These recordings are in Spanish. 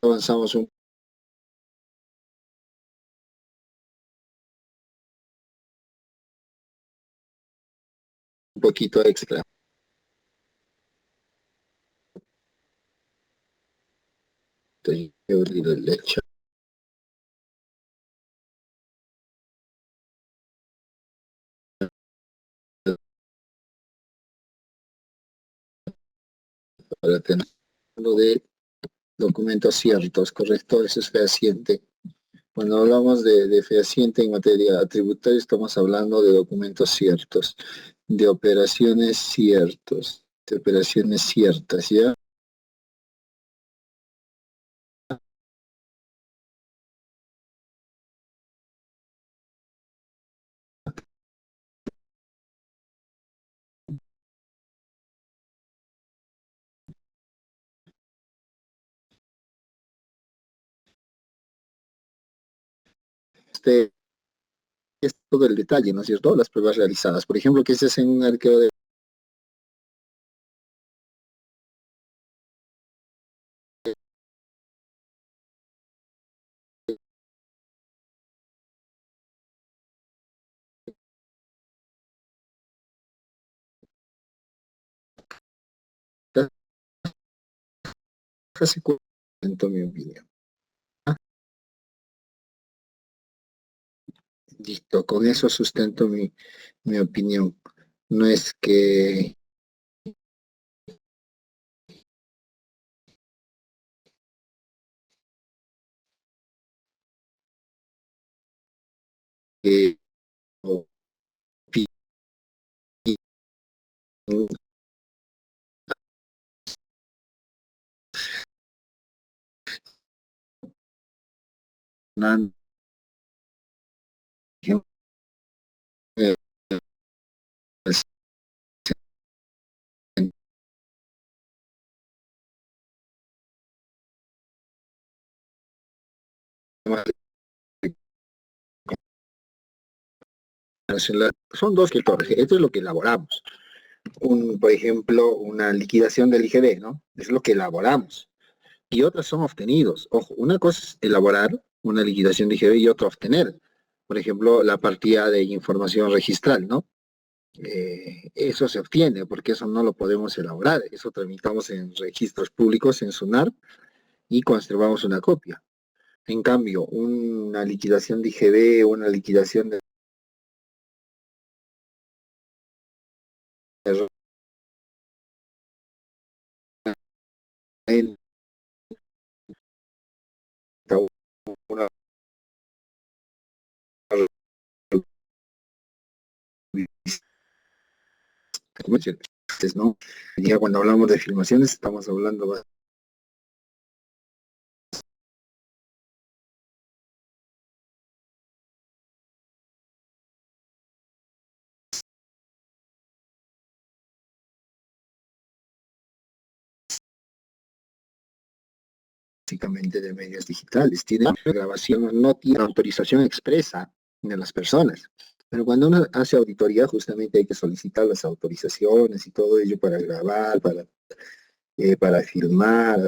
avanzamos un poquito extra. Estoy abriendo el hecho para tener lo de documentos ciertos, ¿correcto? Eso es fehaciente. Cuando hablamos de fehaciente en materia tributaria, estamos hablando de documentos ciertos, de operaciones ciertos, de operaciones ciertas, ¿ya? Este es todo el detalle, ¿no es cierto? Las pruebas realizadas. Por ejemplo, que se hace en un arqueo de casi cuento mi opinión. Listo, con eso sustento mi opinión. No es que opinan, son dos escritores. Esto es lo que elaboramos. Por ejemplo, una liquidación del IGB, ¿no? Es lo que elaboramos. Y otras son obtenidos. Ojo, una cosa es elaborar una liquidación de IGB y otra obtener. Por ejemplo, la partida de información registral, ¿no? Eso se obtiene porque eso no lo podemos elaborar. Eso tramitamos en registros públicos, en SUNAR, y conservamos una copia. En cambio, una liquidación de IGB, una liquidación de renta, una ¿no? Ya cuando hablamos de filmaciones estamos hablando básicamente de medios digitales. Tiene grabación, no tiene autorización expresa de las personas. Pero cuando uno hace auditoría, justamente hay que solicitar las autorizaciones y todo ello para grabar, para filmar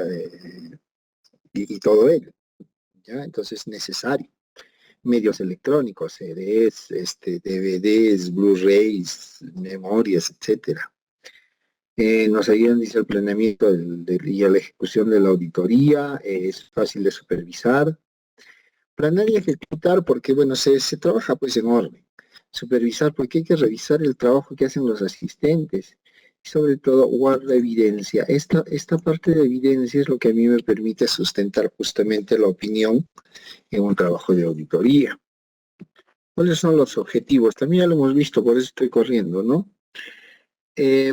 y todo ello. ¿Ya? Entonces es necesario. Medios electrónicos, CDs, DVDs, Blu-rays, memorias, etcétera. Nos ayudan, dice, el planeamiento y a la ejecución de la auditoría, es fácil de supervisar. Planear y ejecutar porque, bueno, se trabaja pues en orden. Supervisar porque hay que revisar el trabajo que hacen los asistentes. Y sobre todo, guarda evidencia. Esta parte de evidencia es lo que a mí me permite sustentar justamente la opinión en un trabajo de auditoría. ¿Cuáles son los objetivos? También ya lo hemos visto, por eso estoy corriendo, ¿no?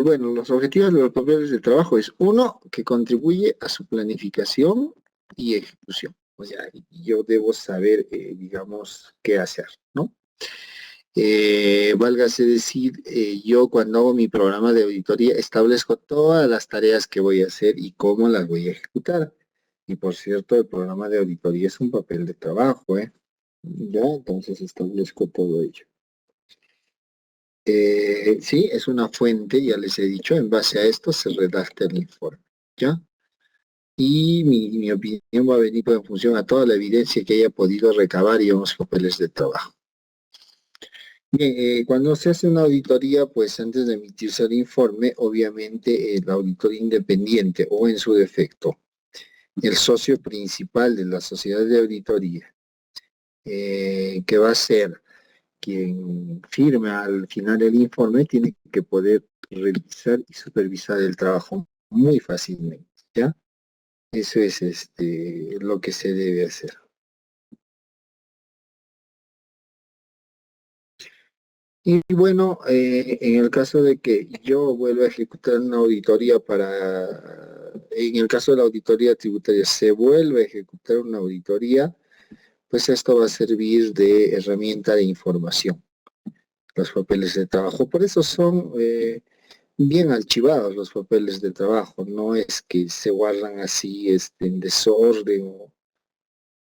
Bueno, los objetivos de los papeles de trabajo es uno, que contribuye a su planificación y ejecución. O sea, yo debo saber, digamos, qué hacer, ¿no? Válgase decir, yo cuando hago mi programa de auditoría establezco todas las tareas que voy a hacer y cómo las voy a ejecutar. Y por cierto, el programa de auditoría es un papel de trabajo, ¿eh? Ya, entonces establezco todo ello. Sí, es una fuente, ya les he dicho, en base a esto se redacta el informe, ¿ya? y mi opinión va a venir en función a toda la evidencia que haya podido recabar y en los papeles de trabajo. Bien, cuando se hace una auditoría, pues antes de emitirse el informe, obviamente el auditor independiente o en su defecto, el socio principal de la sociedad de auditoría, que va a ser quien firme al final el informe, tiene que poder revisar y supervisar el trabajo muy fácilmente, ¿ya? Eso es lo que se debe hacer. Y bueno, en el caso de que yo vuelva a ejecutar una auditoría en el caso de la auditoría tributaria, se vuelve a ejecutar una auditoría, pues esto va a servir de herramienta de información, los papeles de trabajo. Por eso son bien archivados los papeles de trabajo, no es que se guardan así en desorden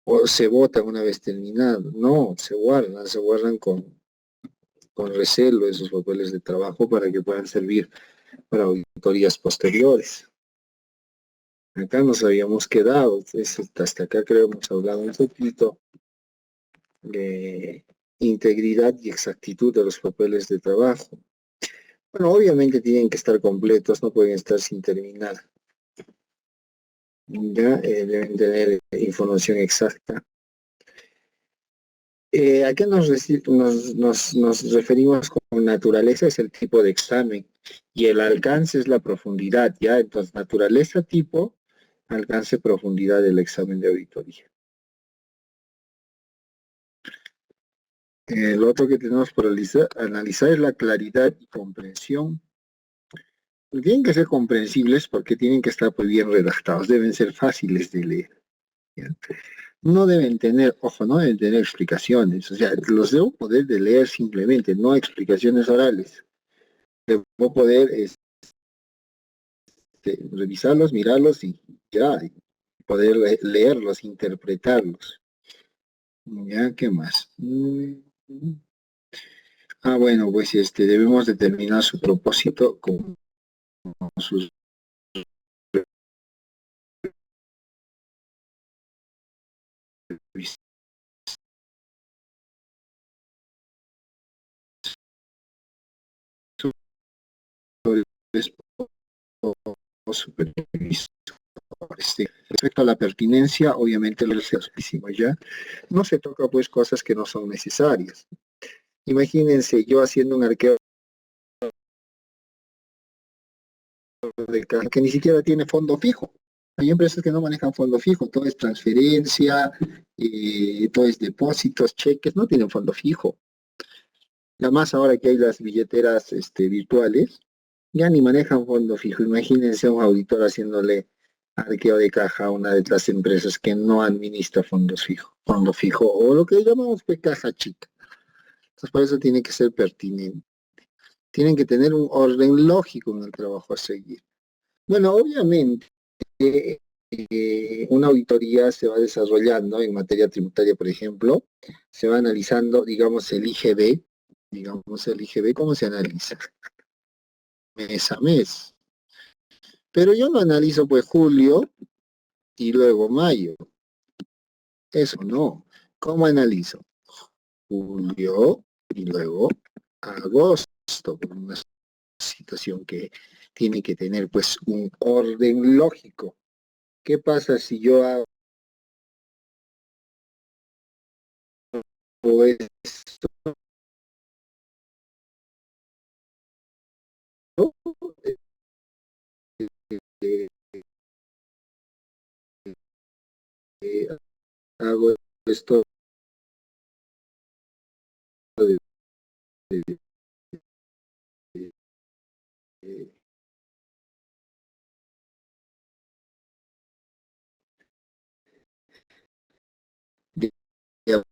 o se votan una vez terminado, no, se guardan con recelo esos papeles de trabajo para que puedan servir para auditorías posteriores. Acá nos habíamos quedado, hasta acá creo hemos hablado un poquito de integridad y exactitud de los papeles de trabajo. Bueno, obviamente tienen que estar completos, no pueden estar sin terminar. Ya deben tener información exacta. ¿A qué nos referimos con naturaleza? Es el tipo de examen y el alcance es la profundidad, ¿ya? Entonces, naturaleza, tipo, alcance, profundidad del examen de auditoría. Lo otro que tenemos por analizar es la claridad y comprensión. Tienen que ser comprensibles porque tienen que estar pues, bien redactados, deben ser fáciles de leer. ¿Ya? No deben tener, ojo, no deben tener explicaciones, o sea, los debo poder de leer simplemente, no explicaciones orales. Debo poder revisarlos, mirarlos y ya, y poder leerlos, interpretarlos. Ya, ¿qué más? Bueno, pues debemos determinar su propósito con sus o supervisores. Respecto a la pertinencia, obviamente lo hicimos ya. No se toca pues cosas que no son necesarias. Imagínense yo haciendo un arqueo de caja que ni siquiera tiene fondo fijo. Hay empresas que no manejan fondo fijo, todo es transferencia, todo es depósitos, cheques, no tienen fondo fijo. Además, ahora que hay las billeteras virtuales, ya ni manejan fondo fijo. Imagínense un auditor haciéndole arqueo de caja a una de las empresas que no administra fondo fijo, o lo que llamamos pues, caja chica. Entonces, por eso tiene que ser pertinente. Tienen que tener un orden lógico en el trabajo a seguir. Bueno, obviamente, una auditoría se va desarrollando en materia tributaria, por ejemplo, se va analizando, digamos, el IGB, ¿cómo se analiza? Mes a mes. Pero yo no analizo pues julio y luego mayo. Eso no. ¿Cómo analizo? Julio y luego agosto. Una situación que tiene que tener pues un orden lógico. ¿Qué pasa si yo hago esto? Eh, eh, hago esto de, de- de- de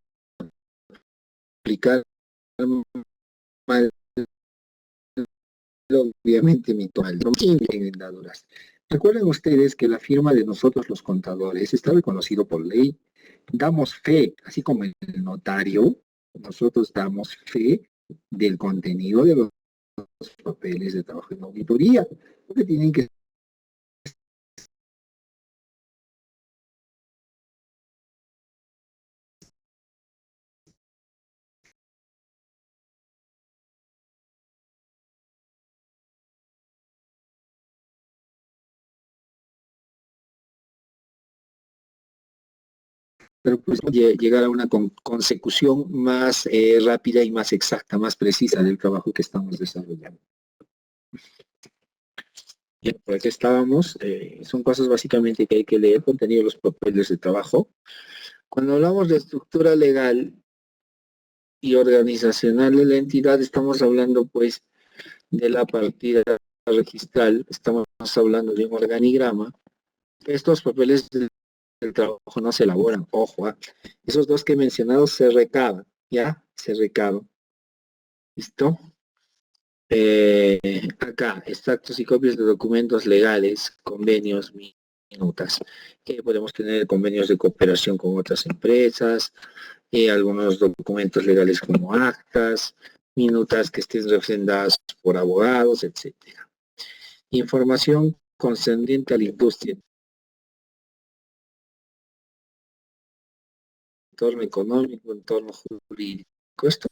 aplicar mal, obviamente mi total, no tienen vendadoras. Recuerden ustedes que la firma de nosotros los contadores está reconocido por ley. Damos fe, así como el notario, nosotros damos fe del contenido de los papeles de trabajo en auditoría, porque tienen que pero pues llegar a una consecución más rápida y más exacta, más precisa del trabajo que estamos desarrollando. Bien, por aquí estábamos, son cosas básicamente que hay que leer, contenido de los papeles de trabajo. Cuando hablamos de estructura legal y organizacional de la entidad, estamos hablando pues de la partida registral, estamos hablando de un organigrama. Estos papeles del trabajo no se elaboran, ojo, esos dos que he mencionado se recaban, ¿ya? Se recaban, ¿listo? Acá, extractos y copias de documentos legales, convenios, minutas. Podemos tener convenios de cooperación con otras empresas, algunos documentos legales como actas, minutas que estén refrendadas por abogados, etcétera. Información concerniente a la industria, entorno económico, entorno jurídico. Esto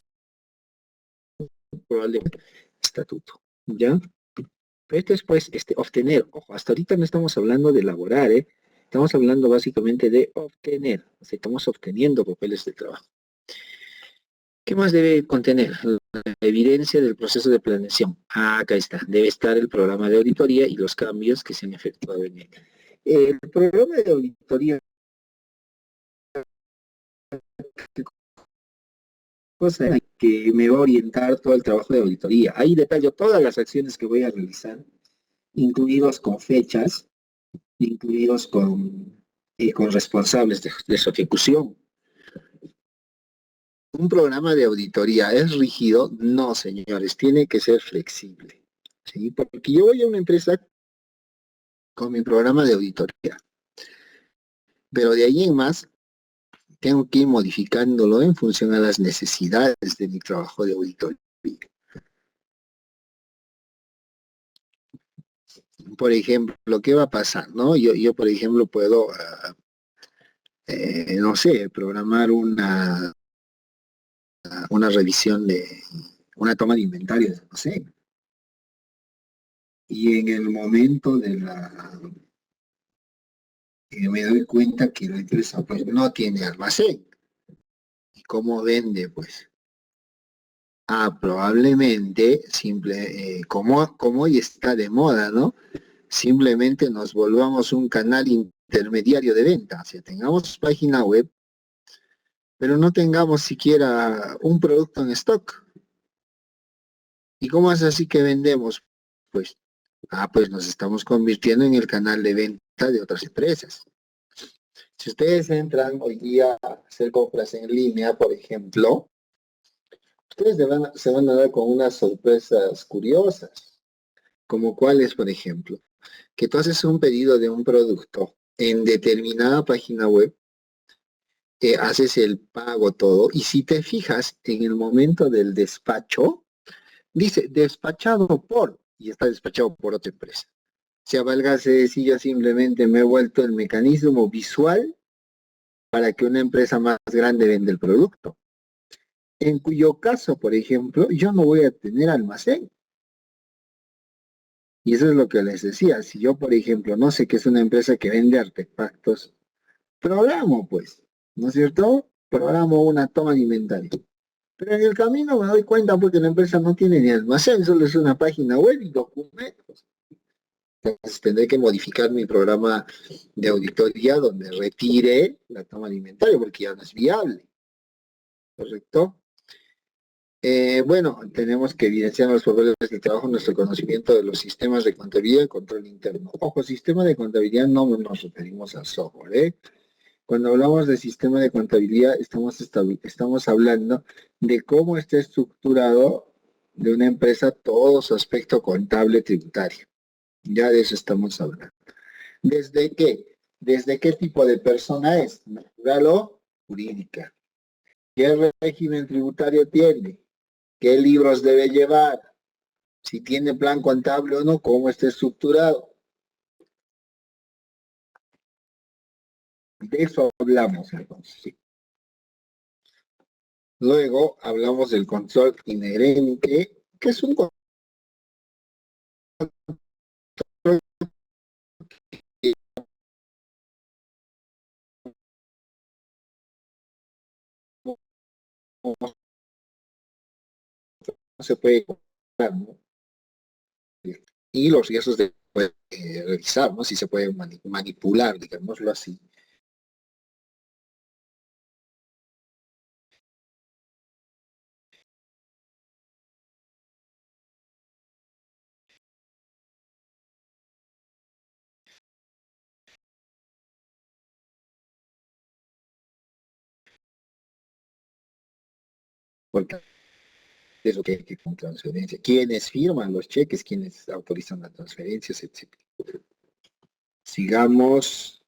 probablemente estatuto, ¿ya? Pero esto es pues obtener. Ojo, hasta ahorita no estamos hablando de elaborar, ¿eh? Estamos hablando básicamente de obtener. O sea, estamos obteniendo papeles de trabajo. ¿Qué más debe contener? La evidencia del proceso de planeación. Acá está. Debe estar el programa de auditoría y los cambios que se han efectuado en él. El programa de auditoría, cosa que me va a orientar todo el trabajo de auditoría. Ahí detallo todas las acciones que voy a realizar, incluidos con fechas, incluidos con responsables de su ejecución. ¿Un programa de auditoría es rígido? No, señores, tiene que ser flexible. ¿Sí? Porque yo voy a una empresa con mi programa de auditoría, pero de ahí en más tengo que ir modificándolo en función a las necesidades de mi trabajo de auditoría. Por ejemplo, ¿qué va a pasar? ¿No? Yo por ejemplo, puedo, no sé, programar una revisión de una toma de inventario, no sé. Y en el momento me doy cuenta que la empresa pues no tiene almacén. ¿Y cómo vende? Pues, probablemente, como hoy está de moda, ¿no? Simplemente nos volvamos un canal intermediario de venta. O sea, tengamos página web, pero no tengamos siquiera un producto en stock. ¿Y cómo es así que vendemos? Pues, pues nos estamos convirtiendo en el canal de venta de otras empresas. Si ustedes entran hoy día a hacer compras en línea, por ejemplo, ustedes se van a dar con unas sorpresas curiosas, como cuáles, por ejemplo, que tú haces un pedido de un producto en determinada página web, haces el pago todo, y si te fijas en el momento del despacho, dice despachado por, y está despachado por otra empresa. Si válgase si yo simplemente me he vuelto el mecanismo visual para que una empresa más grande venda el producto. En cuyo caso, por ejemplo, yo no voy a tener almacén. Y eso es lo que les decía. Si yo, por ejemplo, no sé que es una empresa que vende artefactos, programo, pues, ¿no es cierto? Programo una toma de inventario. Pero en el camino me doy cuenta porque la empresa no tiene ni almacén, solo es una página web y documentos. Entonces tendré que modificar mi programa de auditoría donde retire la toma de inventario porque ya no es viable. ¿Correcto? Bueno, tenemos que evidenciar en los papeles de trabajo nuestro conocimiento de los sistemas de contabilidad y control interno. Ojo, sistema de contabilidad no nos referimos al software, ¿eh? Cuando hablamos de sistema de contabilidad, estamos hablando de cómo está estructurado de una empresa todo su aspecto contable tributario. Ya de eso estamos hablando. ¿Desde qué? ¿Desde qué tipo de persona es? ¿Natural o jurídica? ¿Qué régimen tributario tiene? ¿Qué libros debe llevar? Si tiene plan contable o no, cómo está estructurado. De eso hablamos entonces. ¿Sí? Luego hablamos del control inherente, que es un control se puede comprar, ¿no? Y los riesgos de revisar, ¿no? Si se puede manipular, digámoslo así. Porque es lo que hay que con transferencia. ¿Quiénes firman los cheques? ¿Quiénes autorizan las transferencias, etcétera? Sigamos.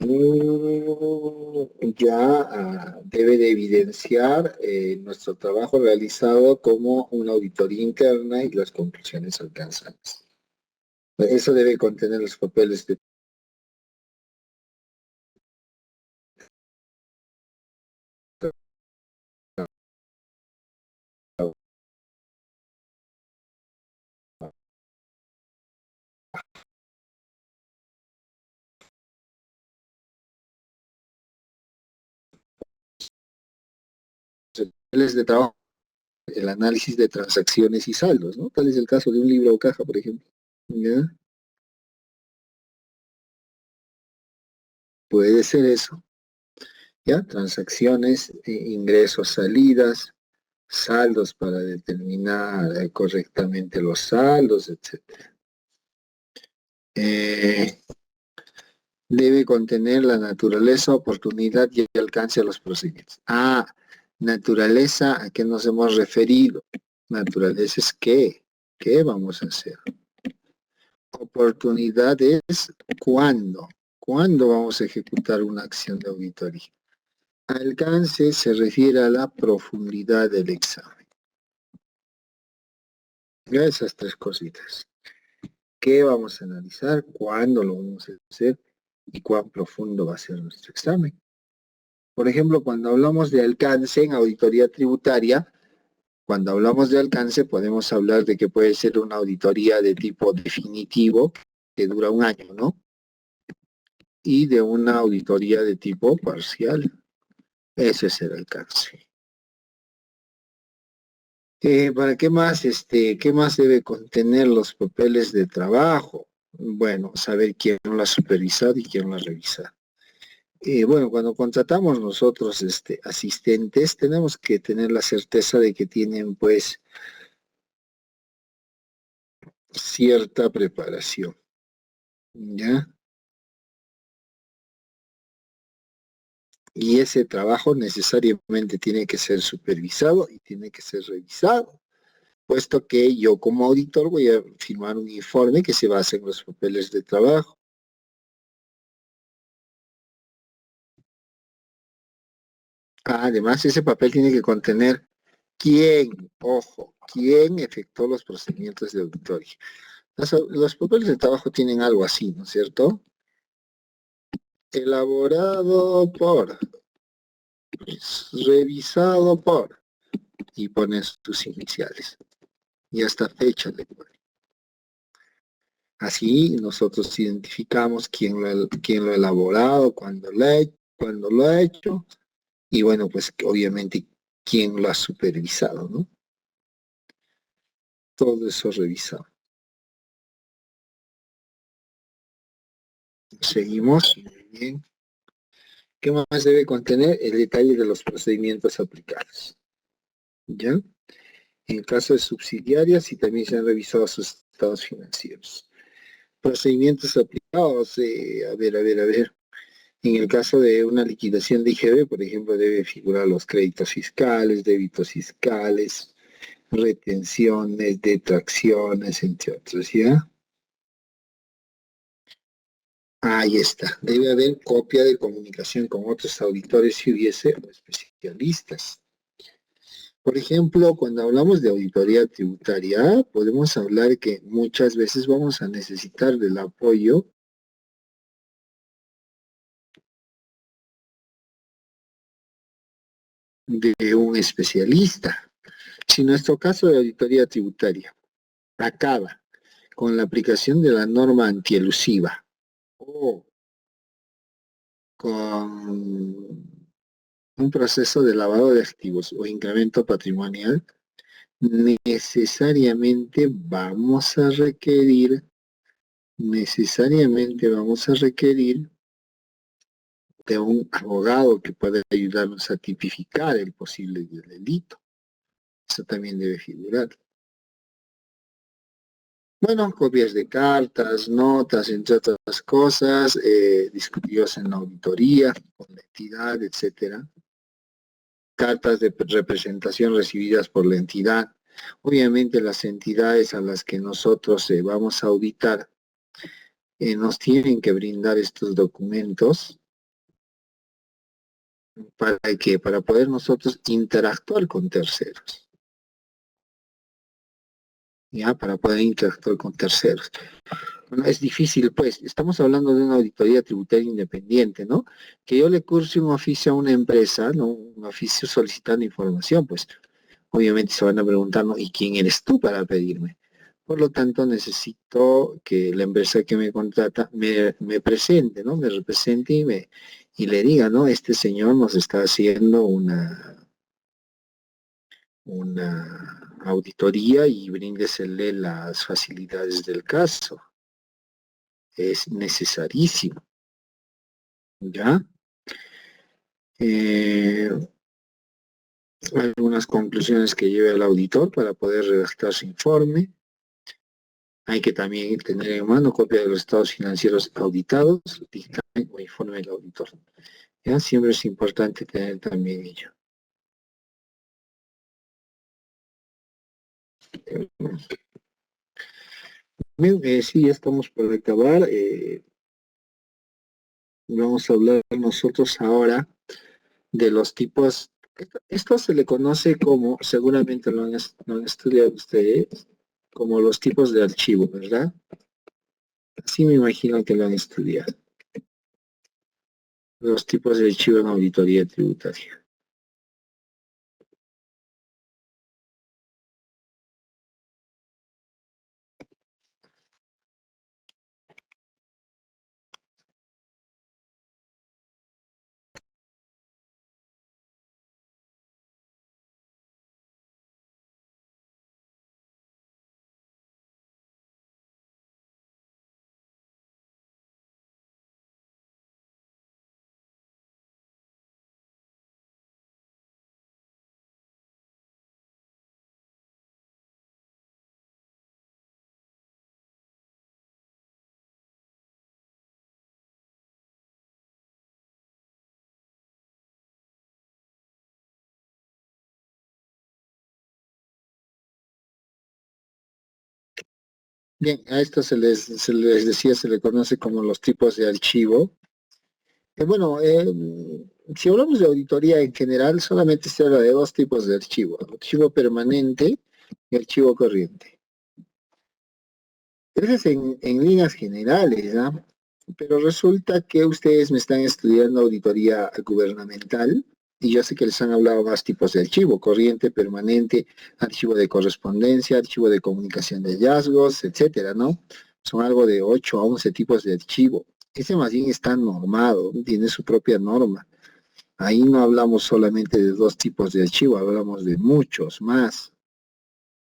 Ya debe de evidenciar nuestro trabajo realizado como una auditoría interna y las conclusiones alcanzadas. Eso debe contener los papeles de papeles de trabajo, el análisis de transacciones y saldos, ¿no? Tal es el caso de un libro o caja, por ejemplo. ¿Ya? Puede ser eso. ¿Ya? Transacciones, ingresos, salidas, saldos para determinar correctamente los saldos, etcétera. Eh, Debe contener la naturaleza, oportunidad y alcance de los procedimientos. Naturaleza, ¿a qué nos hemos referido? Naturaleza es qué, ¿qué vamos a hacer? Oportunidad es cuándo, cuándo vamos a ejecutar una acción de auditoría. Alcance se refiere a la profundidad del examen. Ya esas tres cositas. ¿Qué vamos a analizar? ¿Cuándo lo vamos a hacer? ¿Y cuán profundo va a ser nuestro examen? Por ejemplo, cuando hablamos de alcance en auditoría tributaria, cuando hablamos de alcance podemos hablar de que puede ser una auditoría de tipo definitivo, que dura un año, ¿no? Y de una auditoría de tipo parcial. Ese es el alcance. ¿Para qué más, qué más debe contener los papeles de trabajo? Bueno, saber quién lo ha supervisado y quién lo ha revisado. Bueno, cuando contratamos nosotros asistentes, tenemos que tener la certeza de que tienen pues cierta preparación, ¿ya? Y ese trabajo necesariamente tiene que ser supervisado y tiene que ser revisado, puesto que yo como auditor voy a firmar un informe que se basa en los papeles de trabajo. Además, ese papel tiene que contener quién, ojo, quién efectuó los procedimientos de auditoría. Los papeles de trabajo tienen algo así, ¿no es cierto? Elaborado por, revisado por, y pones tus iniciales. Y hasta fecha le pones. Así nosotros identificamos quién lo ha elaborado, cuándo lo ha hecho, y bueno, pues obviamente quién lo ha supervisado, ¿no? Todo eso revisado. Seguimos. Muy bien. ¿Qué más debe contener? El detalle de los procedimientos aplicados. ¿Ya? En el caso de subsidiarias y también se han revisado sus estados financieros. Procedimientos aplicados, a ver. En el caso de una liquidación de IGB, por ejemplo, debe figurar los créditos fiscales, débitos fiscales, retenciones, detracciones, entre otros, ¿ya? Ahí está. Debe haber copia de comunicación con otros auditores si hubiese o especialistas. Por ejemplo, cuando hablamos de auditoría tributaria, podemos hablar que muchas veces vamos a necesitar del apoyo de un especialista. Si nuestro caso de auditoría tributaria acaba con la aplicación de la norma antielusiva o con un proceso de lavado de activos o incremento patrimonial, necesariamente vamos a requerir de un abogado que pueda ayudarnos a tipificar el posible delito. Eso también debe figurar. Bueno, copias de cartas, notas, entre otras cosas, discutidos en la auditoría, con la entidad, etcétera. Cartas de representación recibidas por la entidad. Obviamente las entidades a las que nosotros vamos a auditar nos tienen que brindar estos documentos para poder nosotros interactuar con terceros. ¿Ya? Para poder interactuar con terceros. Bueno, es difícil, pues, estamos hablando de una auditoría tributaria independiente, ¿no? Que yo le curse un oficio a una empresa, ¿no? Un oficio solicitando información, pues, obviamente se van a preguntar, ¿no? ¿Y quién eres tú para pedirme? Por lo tanto, necesito que la empresa que me contrata me presente, ¿no? Me represente y le diga, ¿no? Este señor nos está haciendo una auditoría y bríndesele las facilidades del caso. Es necesarísimo, ¿ya? Eh, Algunas conclusiones que lleve el auditor para poder redactar su informe. Hay que también tener en mano copia de los estados financieros auditados, dictamen o informe del auditor. ¿Ya? Siempre es importante tener también ello. Bien, sí, ya estamos por acabar. Vamos a hablar nosotros ahora de los tipos. Esto se le conoce como, seguramente lo han estudiado ustedes, como los tipos de archivo, ¿verdad? Así me imagino que lo han estudiado. Los tipos de archivo en auditoría tributaria. Bien, a esto se les decía, se le conoce como los tipos de archivo. Bueno, si hablamos de auditoría en general, solamente se habla de dos tipos de archivo, archivo permanente y archivo corriente. Eso es en líneas generales, ¿ah? Pero resulta que ustedes me están estudiando auditoría gubernamental y yo sé que les han hablado más tipos de archivo, corriente, permanente, archivo de correspondencia, archivo de comunicación de hallazgos, etcétera, ¿no? Son algo de 8 a 11 tipos de archivo. Ese más bien está normado, tiene su propia norma. Ahí no hablamos solamente de dos tipos de archivo, hablamos de muchos más,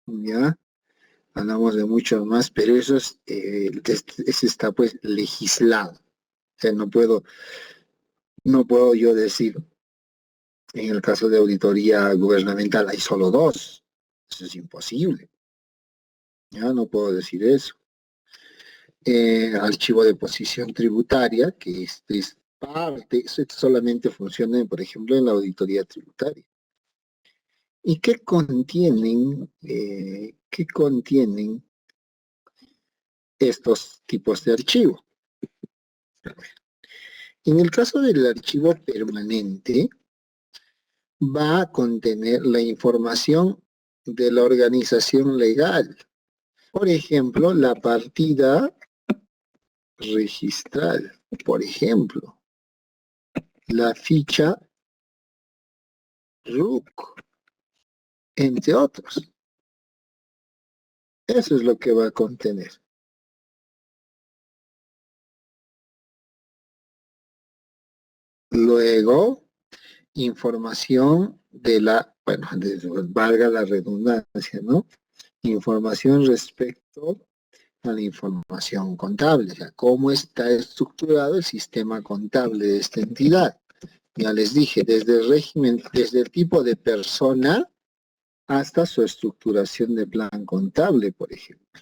¿ya? Hablamos de muchos más, pero eso está pues legislado. O sea, no puedo yo decir, en el caso de auditoría gubernamental hay solo dos. Eso es imposible. Ya no puedo decir eso. Archivo de posición tributaria, que es parte, eso solamente funciona, por ejemplo, en la auditoría tributaria. ¿Y qué contienen estos tipos de archivo? En el caso del archivo permanente, va a contener la información de la organización legal. Por ejemplo, la partida registral, por ejemplo, la ficha RUC, entre otros. Eso es lo que va a contener. Luego, información de la, bueno, valga la redundancia, ¿no? Información respecto a la información contable, o sea, cómo está estructurado el sistema contable de esta entidad. Ya les dije, desde el régimen, desde el tipo de persona hasta su estructuración de plan contable, por ejemplo.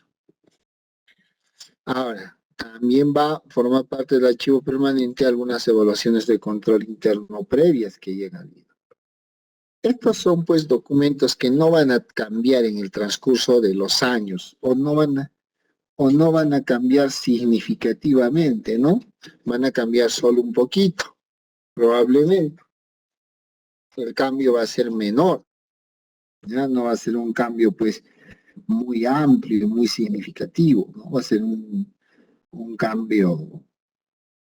Ahora, también va a formar parte del archivo permanente algunas evaluaciones de control interno previas que llegan. Estos son pues documentos que no van a cambiar en el transcurso de los años o no van a cambiar significativamente, ¿no? Van a cambiar solo un poquito, probablemente. El cambio va a ser menor, ya no va a ser un cambio pues muy amplio, muy significativo, ¿no? Va a ser un cambio,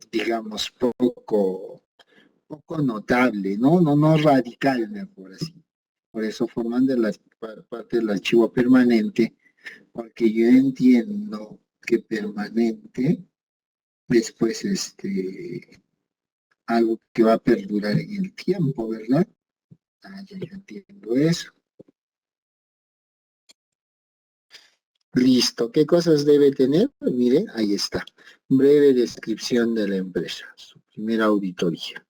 digamos, poco notable, ¿no? No radical, mejor así. Por eso forman parte del archivo permanente, porque yo entiendo que permanente es pues algo que va a perdurar en el tiempo, ¿verdad? Ah, ya yo entiendo eso. Listo. ¿Qué cosas debe tener? Pues miren, ahí está. Breve descripción de la empresa. Su primera auditoría.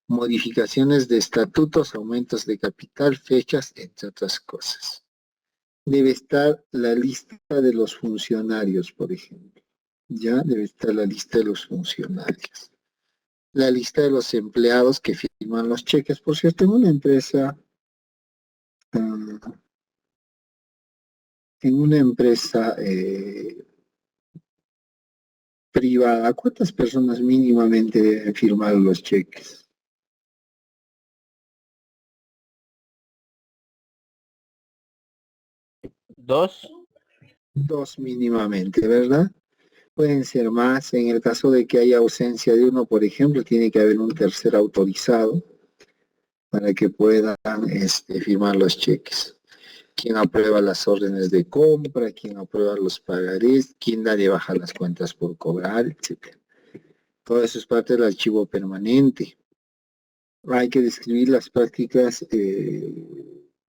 Modificaciones de estatutos, aumentos de capital, fechas, entre otras cosas. Debe estar la lista de los funcionarios, por ejemplo. Ya debe estar la lista de los funcionarios. La lista de los empleados que firman los cheques. Por cierto, ah, en una empresa privada, ¿cuántas personas mínimamente deben firmar los cheques? Dos. Dos mínimamente, ¿verdad? Pueden ser más. En el caso de que haya ausencia de uno, por ejemplo, tiene que haber un tercer autorizado para que puedan firmar los cheques. ¿Quién aprueba las órdenes de compra? ¿Quién aprueba los pagarés? ¿Quién da de baja las cuentas por cobrar? Etcétera. Todo eso es parte del archivo permanente. Hay que describir las prácticas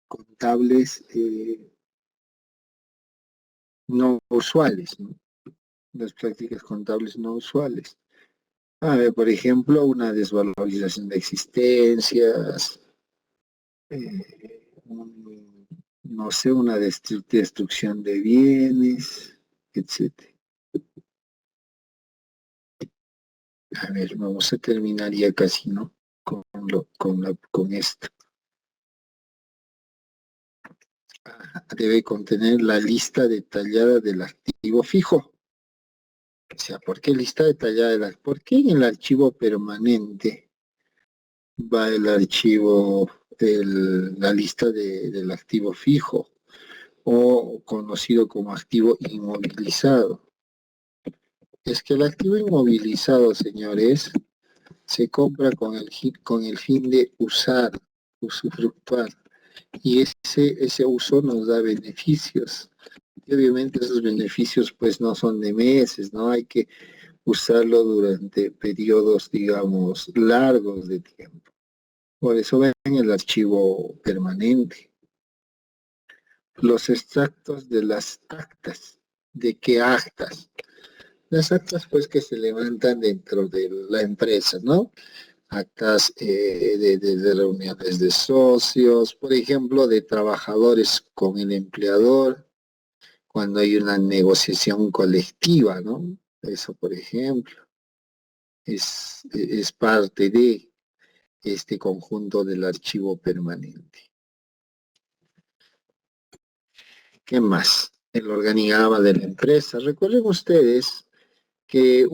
contables no usuales, ¿no? Las prácticas contables no usuales. A ver, por ejemplo, una desvalorización de existencias, no sé, una destrucción de bienes, etcétera. A ver, vamos a terminar ya casi, ¿no? Con esto. Debe contener la lista detallada del activo fijo. O sea, ¿por qué lista detallada ¿por qué en el archivo permanente va el archivo, la lista del activo fijo o conocido como activo inmovilizado? Es que el activo inmovilizado, señores, se compra con el fin de usar, usufructuar, y ese uso nos da beneficios. Y obviamente esos beneficios pues no son de meses, ¿no? Hay que usarlo durante periodos, digamos, largos de tiempo. Por eso ven el archivo permanente. Los extractos de las actas. ¿De qué actas? Las actas pues que se levantan dentro de la empresa, ¿no? Actas de reuniones de socios, por ejemplo, de trabajadores con el empleador, cuando hay una negociación colectiva, ¿no? Eso, por ejemplo, es parte de este conjunto del archivo permanente. ¿Qué más? El organigrama de la empresa. Recuerden ustedes que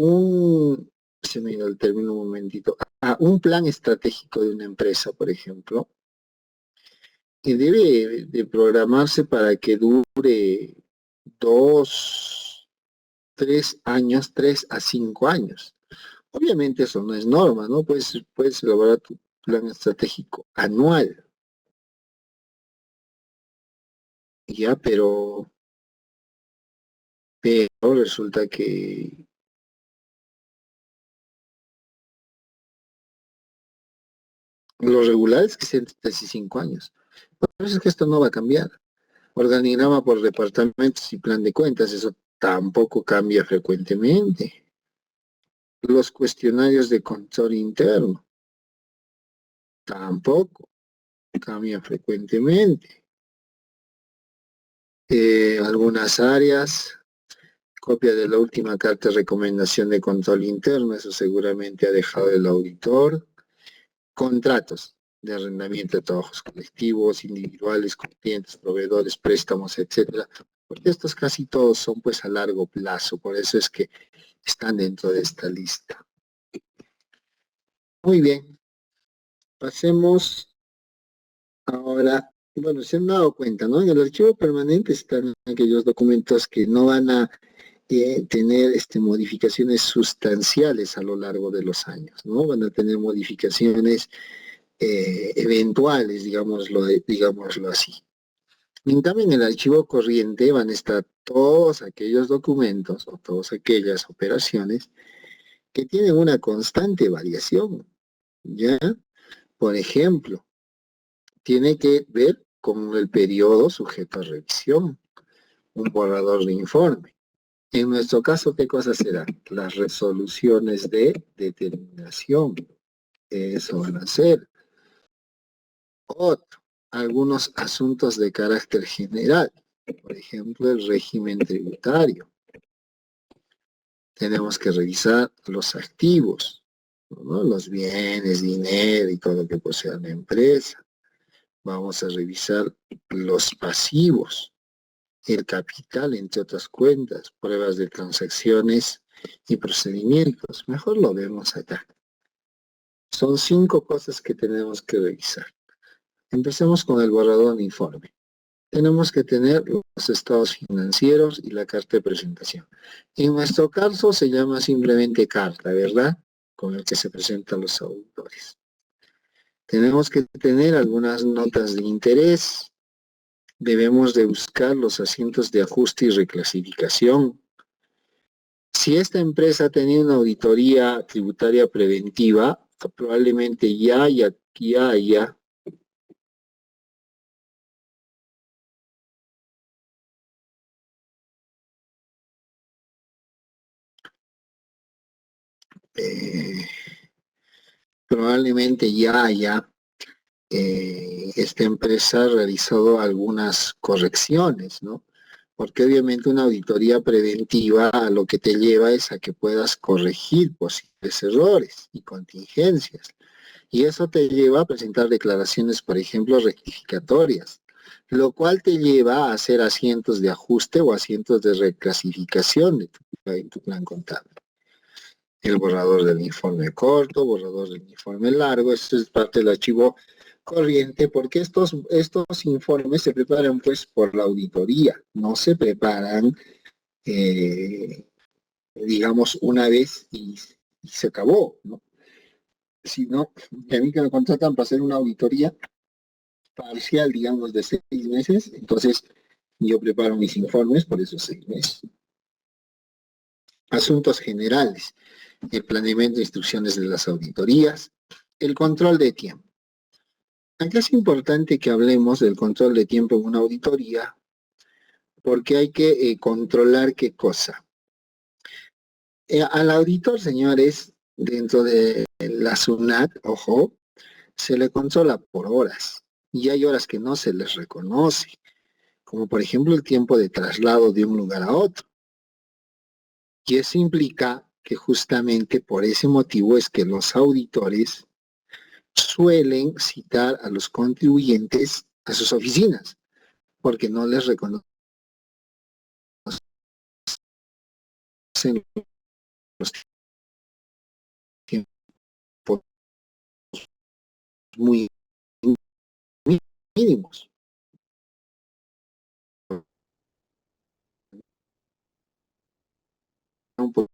se me dio el término un momentito, un plan estratégico de una empresa, por ejemplo, que debe de programarse para que dure 2, 3 años, 3 a 5 años. Obviamente eso no es norma, ¿no? Puedes elaborar tu plan estratégico anual. Ya, pero resulta que Lo regular es que sean 35 años. Por eso es que esto no va a cambiar. Organigrama por departamentos y plan de cuentas, eso tampoco cambia frecuentemente. Los cuestionarios de control interno tampoco cambian frecuentemente. Algunas áreas, copia de la última carta de recomendación de control interno, eso seguramente ha dejado el auditor. Contratos de arrendamiento de trabajos colectivos, individuales, con clientes, proveedores, préstamos, etcétera. Porque estos casi todos son pues a largo plazo, por eso es que están dentro de esta lista. Muy bien, pasemos ahora, bueno, se han dado cuenta, ¿no? En el archivo permanente están aquellos documentos que no van a tener modificaciones sustanciales a lo largo de los años, ¿no? Van a tener modificaciones eventuales, digámoslo así. En cambio, en el archivo corriente van a estar todos aquellos documentos o todas aquellas operaciones que tienen una constante variación, ¿ya? Por ejemplo, tiene que ver con el periodo sujeto a revisión, un borrador de informe. En nuestro caso, ¿qué cosas serán? Las resoluciones de determinación. Eso van a ser. Otro, algunos asuntos de carácter general. Por ejemplo, el régimen tributario. Tenemos que revisar los activos, ¿no? Los bienes, dinero y todo lo que posea la empresa. Vamos a revisar los pasivos, el capital, entre otras cuentas, pruebas de transacciones y procedimientos. Mejor lo vemos acá. Son 5 cosas que tenemos que revisar. Empecemos con el borrador de informe. Tenemos que tener los estados financieros y la carta de presentación. En nuestro caso se llama simplemente carta, ¿verdad? Con el que se presentan los auditores. Tenemos que tener algunas notas de interés. Debemos de buscar los asientos de ajuste y reclasificación. Si esta empresa ha tenido una auditoría tributaria preventiva, probablemente ya haya eh, esta empresa ha realizado algunas correcciones, ¿no? Porque obviamente una auditoría preventiva a lo que te lleva es a que puedas corregir posibles errores y contingencias. Y eso te lleva a presentar declaraciones, por ejemplo, rectificatorias, lo cual te lleva a hacer asientos de ajuste o asientos de reclasificación de tu plan contable. El borrador del informe corto, borrador del informe largo, esto es parte del archivo corriente, porque estos informes se preparan pues por la auditoría, no se preparan, digamos, una vez y se acabó, ¿no? Sino que a mí que me contratan para hacer una auditoría parcial, digamos, de 6 meses, entonces yo preparo mis informes por esos 6 meses. Asuntos generales, el planeamiento de instrucciones de las auditorías, el control de tiempo. Aquí es importante que hablemos del control de tiempo en una auditoría, porque hay que controlar qué cosa. Al auditor, señores, dentro de la SUNAT, ojo, se le controla por horas, y hay horas que no se les reconoce, como por ejemplo el tiempo de traslado de un lugar a otro. Y eso implica que justamente por ese motivo es que los auditores suelen citar a los contribuyentes a sus oficinas, porque no les reconocen los tiempos muy mínimos. Un poco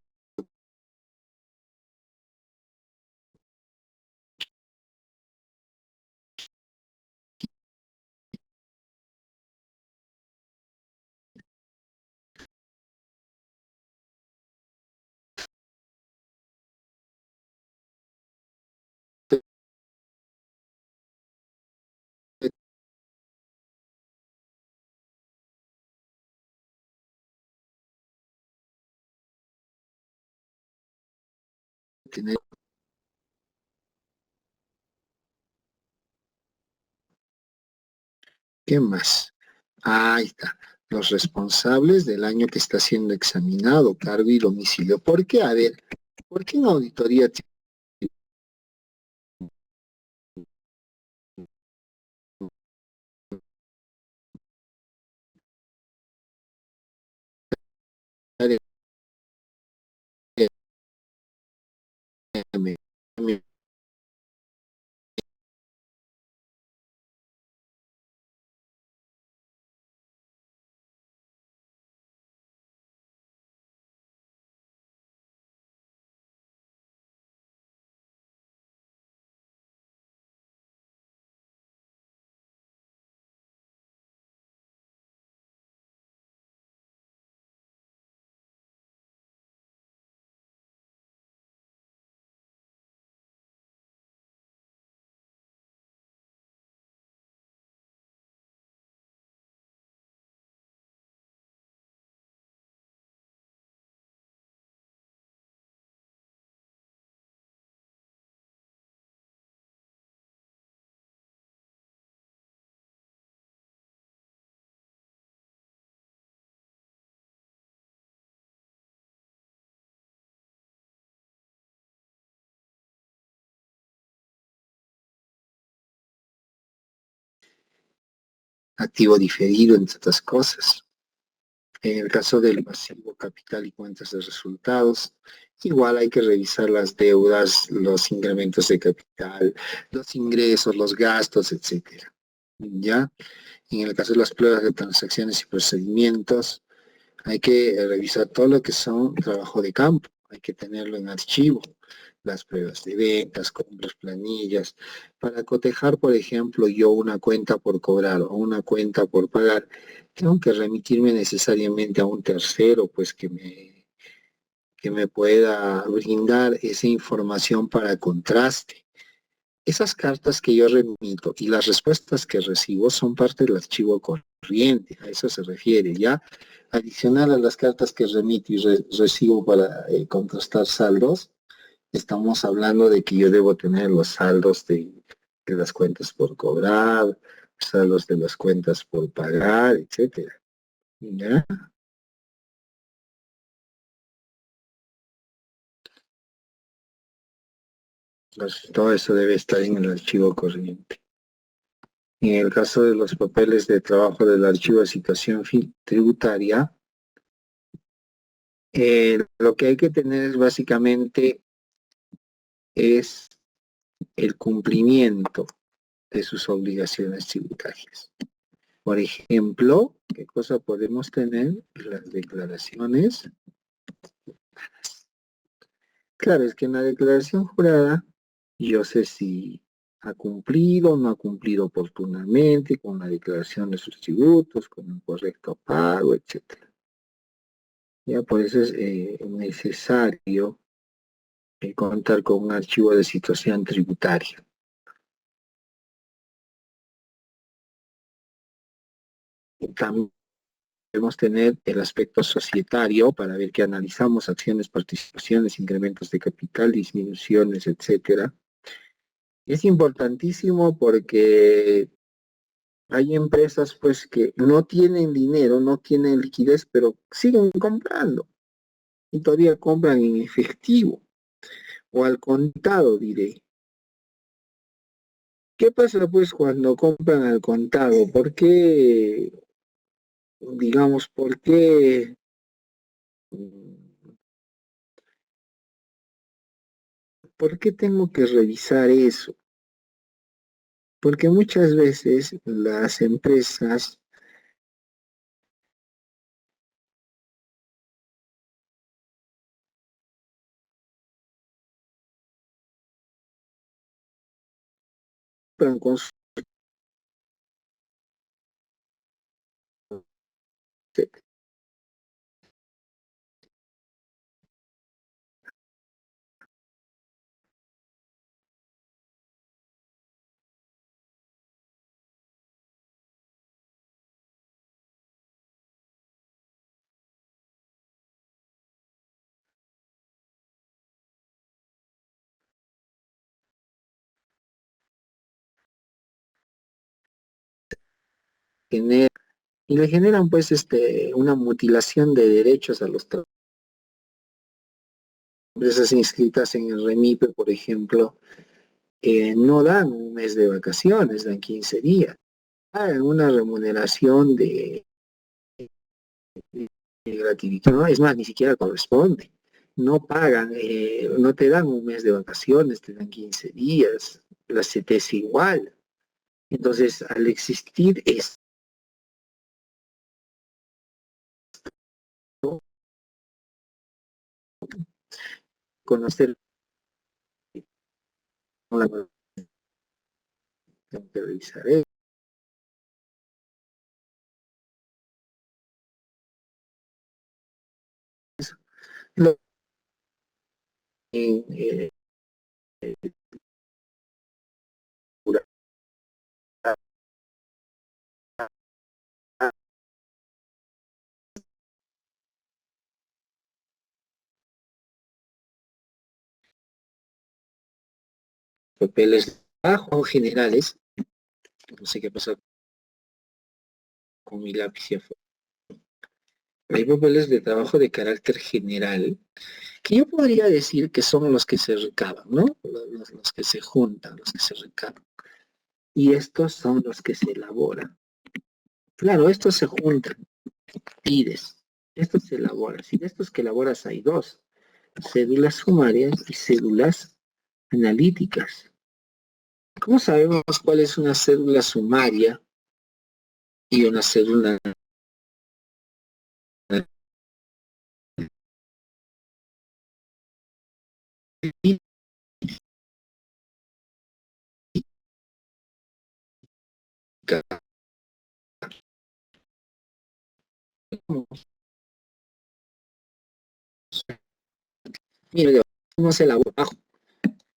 tener. ¿Qué más? Ahí está. Los responsables del año que está siendo examinado, cargo y domicilio. ¿Por qué? A ver, ¿por qué en auditoría tributaria me activo diferido, entre otras cosas. En el caso del pasivo capital y cuentas de resultados, igual hay que revisar las deudas, los incrementos de capital, los ingresos, los gastos, etcétera. ¿Ya? En el caso de las pruebas de transacciones y procedimientos, hay que revisar todo lo que son trabajo de campo, hay que tenerlo en archivo, las pruebas de ventas, compras, planillas, para cotejar, por ejemplo, yo una cuenta por cobrar o una cuenta por pagar, tengo que remitirme necesariamente a un tercero, pues que me pueda brindar esa información para contraste. Esas cartas que yo remito y las respuestas que recibo son parte del archivo corriente, a eso se refiere, ¿ya? Adicional a las cartas que remito y recibo para contrastar saldos, estamos hablando de que yo debo tener los saldos de las cuentas por cobrar, saldos de las cuentas por pagar, etcétera, ¿ya? Entonces, todo eso debe estar en el archivo corriente. En el caso de los papeles de trabajo del archivo de situación tributaria, lo que hay que tener es básicamente es el cumplimiento de sus obligaciones tributarias. Por ejemplo, ¿qué cosa podemos tener? Las declaraciones. Claro, es que en la declaración jurada yo sé si ha cumplido o no ha cumplido oportunamente con la declaración de sus tributos, con el correcto pago, etcétera. Ya por eso es necesario contar con un archivo de situación tributaria. También debemos tener el aspecto societario para ver que analizamos acciones, participaciones, incrementos de capital, disminuciones, etcétera. Es importantísimo porque hay empresas pues que no tienen dinero, no tienen liquidez, pero siguen comprando y todavía compran en efectivo o al contado, diré. ¿Qué pasa pues cuando compran al contado? ¿Por qué, digamos, por qué, por qué tengo que revisar eso? Porque muchas veces las empresas compran con su genera, y le generan pues una mutilación de derechos a los empresas inscritas en el REMIPE, por ejemplo, no dan un mes de vacaciones, dan 15 días. Pagan una remuneración de gratificación, ¿no? Es más, ni siquiera corresponde. No pagan, no te dan un mes de vacaciones, te dan 15 días, la CT es igual. Entonces, al existir esto, conocer la tengo que revisar eso. Lo, eh, papeles bajo generales, no sé qué pasa con mi lápiz y afuera. Hay papeles de trabajo de carácter general que yo podría decir que son los que se recaban, ¿no? Los que se juntan, los que se recaban. Y estos son los que se elaboran. Claro, estos se juntan, pides, estos se elaboran. Si de estos que elaboras hay dos, cédulas sumarias y cédulas analíticas. ¿Cómo sabemos cuál es una cédula sumaria y una cédula analítica? Mire, ¿cómo se elabora?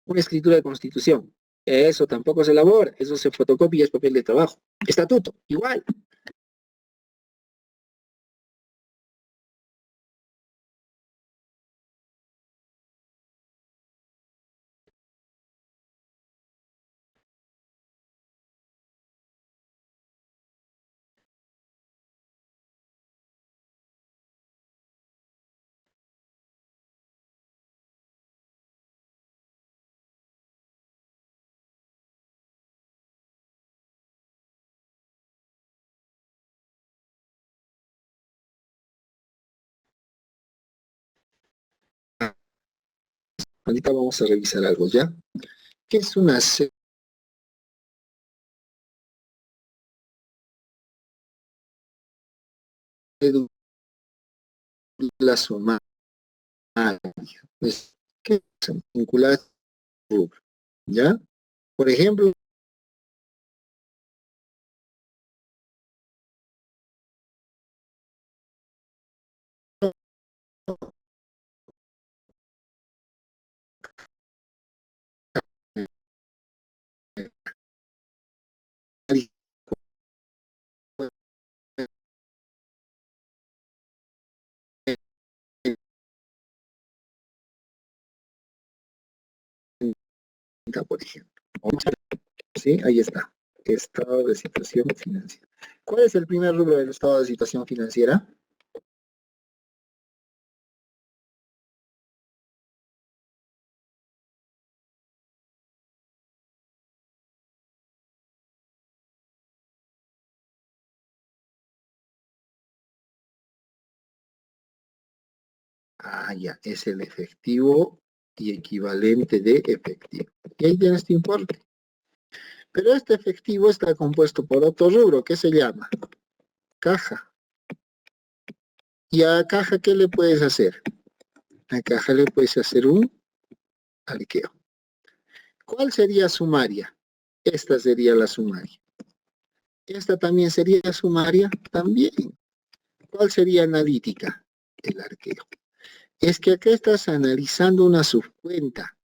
Una escritura de constitución. Eso tampoco se elabora, eso se fotocopia y es papel de trabajo. Estatuto, igual. Ahorita vamos a revisar algo, ¿ya? ¿Qué es una cédula sumaria? Pues, ¿qué son? Vinculada al rubro, ¿ya? Por ejemplo, por ejemplo. Sí, ahí está. Estado de situación financiera. ¿Cuál es el primer rubro del estado de situación financiera? Ah, ya, es el efectivo y equivalente de efectivo. Y ahí tienes tu importe. Pero este efectivo está compuesto por otro rubro que se llama caja. ¿Y a caja qué le puedes hacer? A caja le puedes hacer un arqueo. ¿Cuál sería sumaria? Esta sería la sumaria. Esta también sería sumaria, también. ¿Cuál sería analítica? El arqueo. Es que acá estás analizando una subcuenta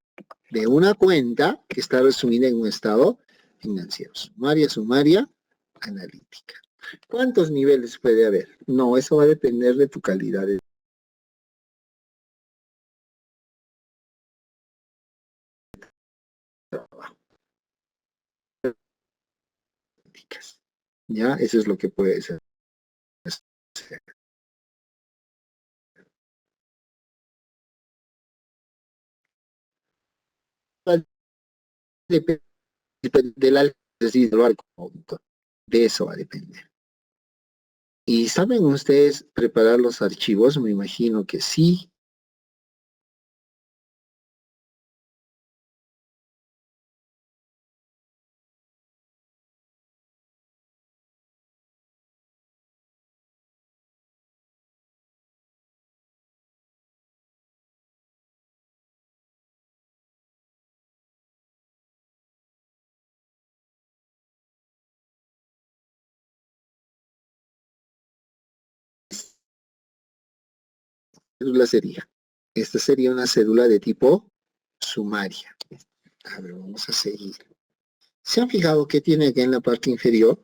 de una cuenta que está resumida en un estado financiero. Sumaria, sumaria, analítica. ¿Cuántos niveles puede haber? No, eso va a depender de tu calidad de trabajo. ¿Ya? Eso es lo que puede ser. Depende del es decir, del barco. De eso va a depender. ¿Y saben ustedes preparar los archivos? Me imagino que sí. Cédula sería. Esta sería una cédula de tipo sumaria. A ver, vamos a seguir. ¿Se han fijado qué tiene aquí en la parte inferior?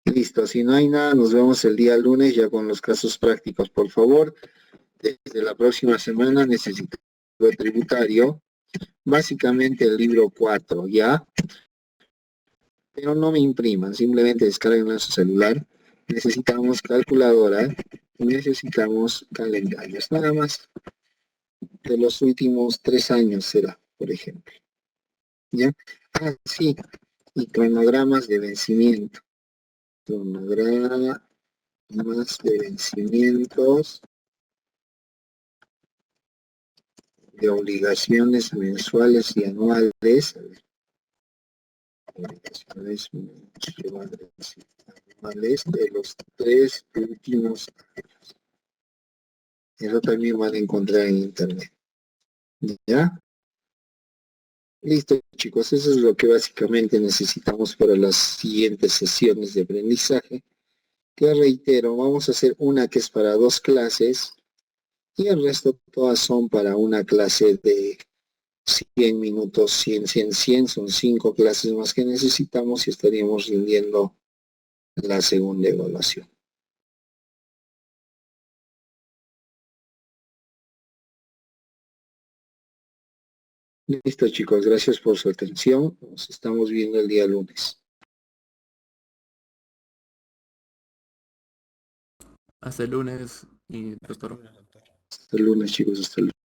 Listo, si no hay nada, nos vemos el día lunes ya con los casos prácticos, por favor. Desde la próxima semana necesito el tributario, básicamente el libro 4, ¿ya? Pero no me impriman, simplemente descarguen en su celular. Necesitamos calculadora, necesitamos calendarios, nada más de los últimos 3 años será, por ejemplo, ¿ya? Ah, sí, y cronogramas de vencimiento. Cronogramas de vencimientos de obligaciones mensuales y anuales. Obligaciones mensuales y anuales de los 3 últimos años. Eso también van a encontrar en internet. ¿Ya? Listo, chicos. Eso es lo que básicamente necesitamos para las siguientes sesiones de aprendizaje. Que reitero, vamos a hacer una que es para 2 clases y el resto todas son para una clase de 100 minutos, 100, 100, 100, son 5 clases más que necesitamos y estaríamos rindiendo la segunda evaluación. Listo, chicos, gracias por su atención. Nos estamos viendo el día lunes. Hasta el lunes y doctor. Hasta el lunes, chicos, hasta el lunes.